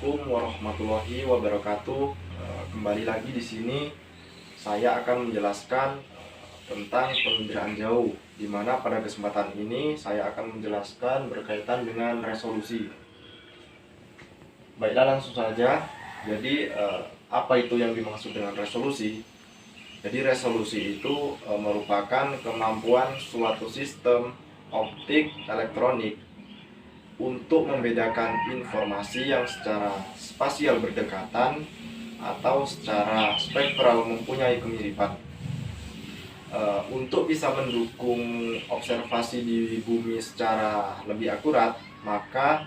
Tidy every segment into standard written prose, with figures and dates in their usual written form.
Assalamualaikum warahmatullahi wabarakatuh. Kembali lagi di sini saya akan menjelaskan tentang penginderaan jauh, di mana pada kesempatan ini saya akan menjelaskan berkaitan dengan resolusi. Baiklah, langsung saja. Jadi apa itu yang dimaksud dengan resolusi? Jadi resolusi itu merupakan kemampuan suatu sistem optik elektronik untuk membedakan informasi yang secara spasial berdekatan atau secara spektral mempunyai kemiripan. Untuk bisa mendukung observasi di bumi secara lebih akurat, maka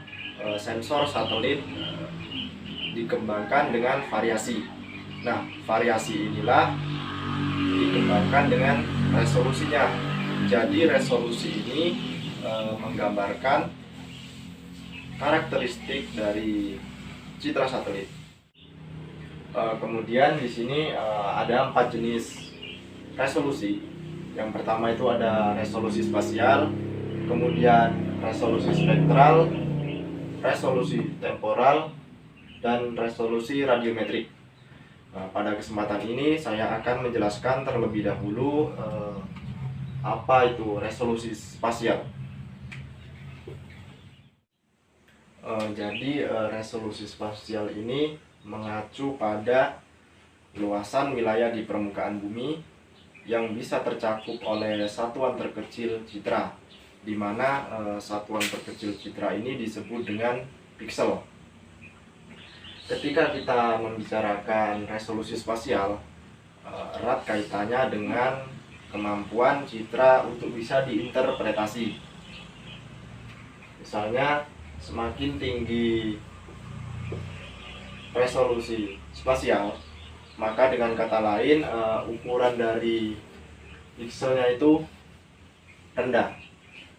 sensor satelit dikembangkan dengan variasi. Nah, variasi inilah dikembangkan dengan resolusinya. Jadi resolusi ini menggambarkan karakteristik dari citra satelit. Kemudian di sini ada 4 jenis resolusi. Yang pertama itu ada resolusi spasial, kemudian resolusi spektral, resolusi temporal, dan resolusi radiometrik. Pada kesempatan ini saya akan menjelaskan terlebih dahulu apa itu resolusi spasial. Jadi resolusi spasial ini mengacu pada luasan wilayah di permukaan bumi yang bisa tercakup oleh satuan terkecil citra, di mana satuan terkecil citra ini disebut dengan piksel. Ketika kita membicarakan resolusi spasial, erat kaitannya dengan kemampuan citra untuk bisa diinterpretasi. Misalnya, semakin tinggi resolusi spasial, maka dengan kata lain ukuran dari pikselnya itu rendah,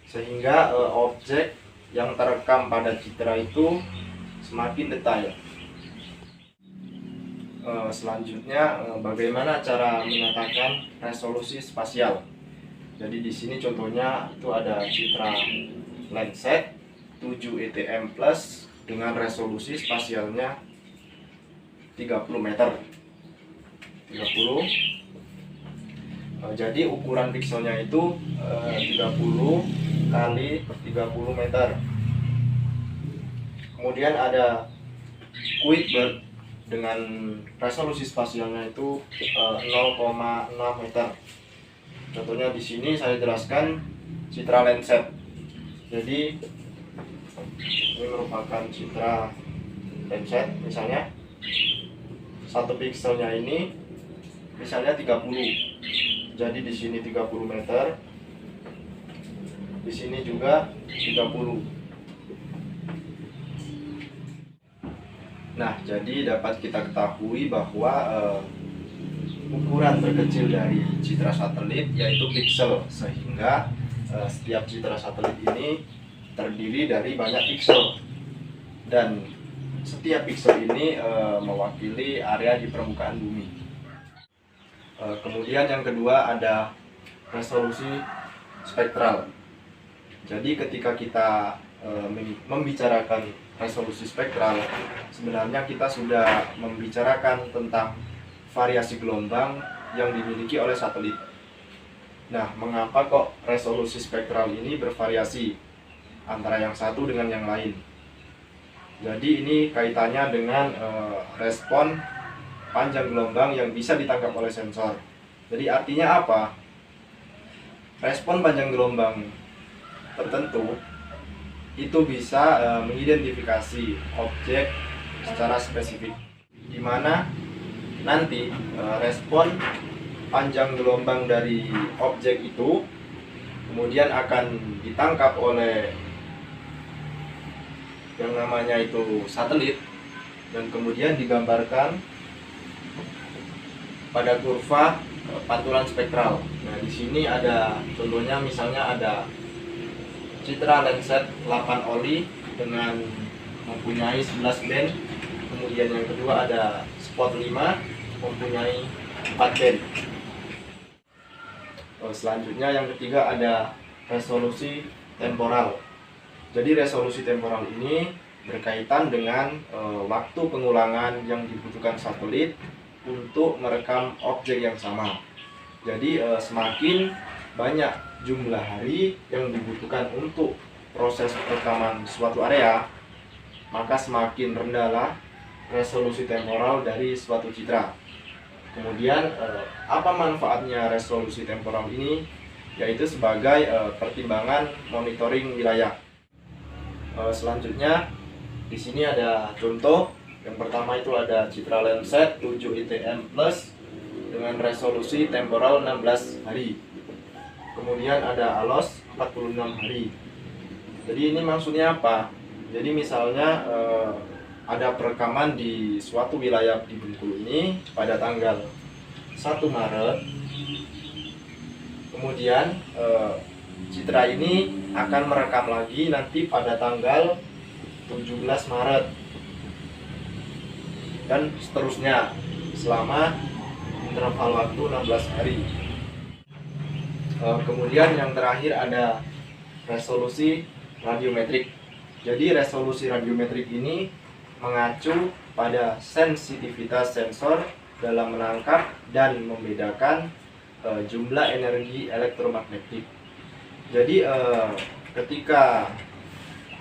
sehingga objek yang terekam pada citra itu semakin detail. Selanjutnya, bagaimana cara menyatakan resolusi spasial? Jadi di sini contohnya itu ada citra Landsat 7 ETM plus dengan resolusi spasialnya 30 meter. 30. Jadi ukuran pikselnya itu 30 kali 30 meter. Kemudian ada Kuiper dengan resolusi spasialnya itu 0,6 meter. Contohnya di sini saya jelaskan citra Landsat. Jadi ini merupakan citra Landsat, misalnya satu pikselnya ini misalnya 30. Jadi di sini 30 meter. Di sini juga 30. Nah, jadi dapat kita ketahui bahwa ukuran terkecil dari citra satelit yaitu piksel, sehingga setiap citra satelit ini terdiri dari banyak piksel, dan setiap piksel ini mewakili area di permukaan bumi. Kemudian yang kedua ada resolusi spektral. Jadi ketika kita membicarakan resolusi spektral, sebenarnya kita sudah membicarakan tentang variasi gelombang yang dimiliki oleh satelit. Nah, mengapa kok resolusi spektral ini bervariasi antara yang satu dengan yang lain? Jadi ini kaitannya dengan respon panjang gelombang yang bisa ditangkap oleh sensor. Jadi artinya apa? Respon panjang gelombang tertentu itu bisa mengidentifikasi objek secara spesifik, di mana nanti respon panjang gelombang dari objek itu kemudian akan ditangkap oleh yang namanya itu satelit, dan kemudian digambarkan pada kurva pantulan spektral. Nah, di sini ada contohnya, misalnya ada citra Landsat 8 oli dengan mempunyai 11 band. Kemudian yang kedua ada Spot 5 mempunyai 4 band. Selanjutnya yang ketiga ada resolusi temporal. Jadi resolusi temporal ini berkaitan dengan waktu pengulangan yang dibutuhkan satelit untuk merekam objek yang sama. Jadi semakin banyak jumlah hari yang dibutuhkan untuk proses rekaman suatu area, maka semakin rendahlah resolusi temporal dari suatu citra. Kemudian apa manfaatnya resolusi temporal ini? Yaitu sebagai pertimbangan monitoring wilayah. Selanjutnya di sini ada contoh. Yang pertama itu ada citra Landsat 7 ITM Plus dengan resolusi temporal 16 hari. Kemudian ada ALOS 46 hari. Jadi ini maksudnya apa? Jadi misalnya ada perekaman di suatu wilayah di Bengkulu ini pada tanggal 1 Maret. Kemudian citra ini akan merekam lagi nanti pada tanggal 17 Maret dan seterusnya selama interval waktu 16 hari. Kemudian yang terakhir ada resolusi radiometrik. Jadi resolusi radiometrik ini mengacu pada sensitivitas sensor dalam menangkap dan membedakan jumlah energi elektromagnetik. Jadi ketika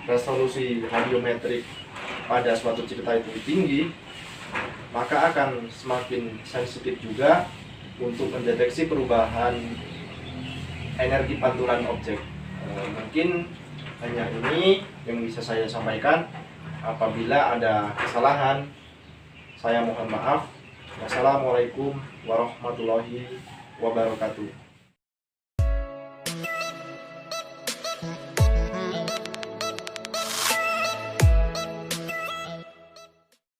resolusi radiometrik pada suatu cerita itu tinggi, maka akan semakin sensitif juga untuk mendeteksi perubahan energi pantulan objek. Mungkin hanya ini yang bisa saya sampaikan. Apabila ada kesalahan, saya mohon maaf. Wassalamualaikum warahmatullahi wabarakatuh.